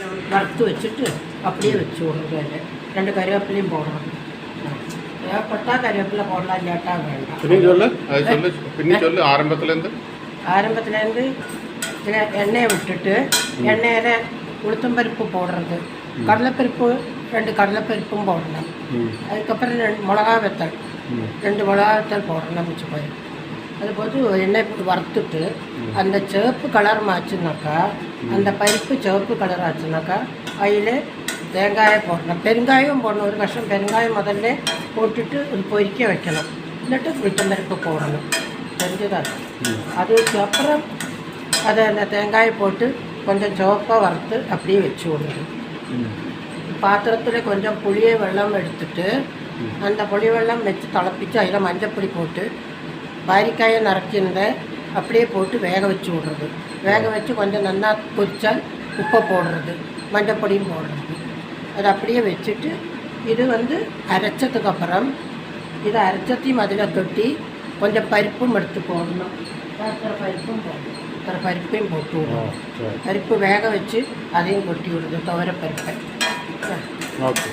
வறுத்து வச்சுட்டு அப்படியே வச்சு விடுறது. அதில் 2 கருவேப்பிலையும் போடணும். தேவைப்பட்டா கருவேப்பிலை போடலாம், இல்லாட்டா வேண்டாம். ஆரம்பத்துலேருந்து எண்ணெயை விட்டுட்டு எண்ணெயில் உளுத்தம்பருப்பு போடுறது, கடலைப்பருப்பு 2 கடலைப்பருப்பும் போடணும். அதுக்கப்புறம் 2 மிளகா வத்தல் 2 மிளகா வத்தல் போடணும் வச்சுக்கோங்க. அது போட்டு எண்ணெய் போட்டு வறுத்துட்டு அந்த சிவப்பு கலர் ஆச்சுனாக்கா, அந்த பருப்பு சிவப்பு கலர் ஆச்சுனாக்கா அதில் தேங்காயை போடணும், பெருங்காயம் போடணும். ஒரு கஷ்டம் பெருங்காயம் முதல்ல போட்டுட்டு அது பொரிக்க வைக்கணும், இல்லாட்டு உளுத்தம்பருப்பு போடணும். தெரிஞ்சுதான். அதுக்கப்புறம் அதை அந்த தேங்காயை போட்டு கொஞ்சம் சிவப்பாக வறுத்து அப்படியே வச்சு விடுறது. பாத்திரத்தில் கொஞ்சம் புளியை வெள்ளம் எடுத்துட்டு அந்த புளி வெள்ளம் வச்சு திளப்பிச்சு அதில் மஞ்சப்பொடி போட்டு பாரிக்காயை நறுக்கிருந்த அப்படியே போட்டு வேக வச்சு விடுறது. வேக வச்சு கொஞ்சம் நல்லா கொதிச்சால் உப்பை போடுறது, மஞ்சப்பொடியும் போடுறது. அது அப்படியே வச்சுட்டு இது அரைச்சதுக்கப்புறம் இதை அரைச்சத்தையும் அதில் கொட்டி கொஞ்சம் பருப்பும் எடுத்து போடணும். பருப்பும் போடணும், பருப்பையும் போட்டு விடணும். பருப்பு வேக வச்சு அதையும் கொட்டி விடுறது, துவரை பருப்பை. ஓகே.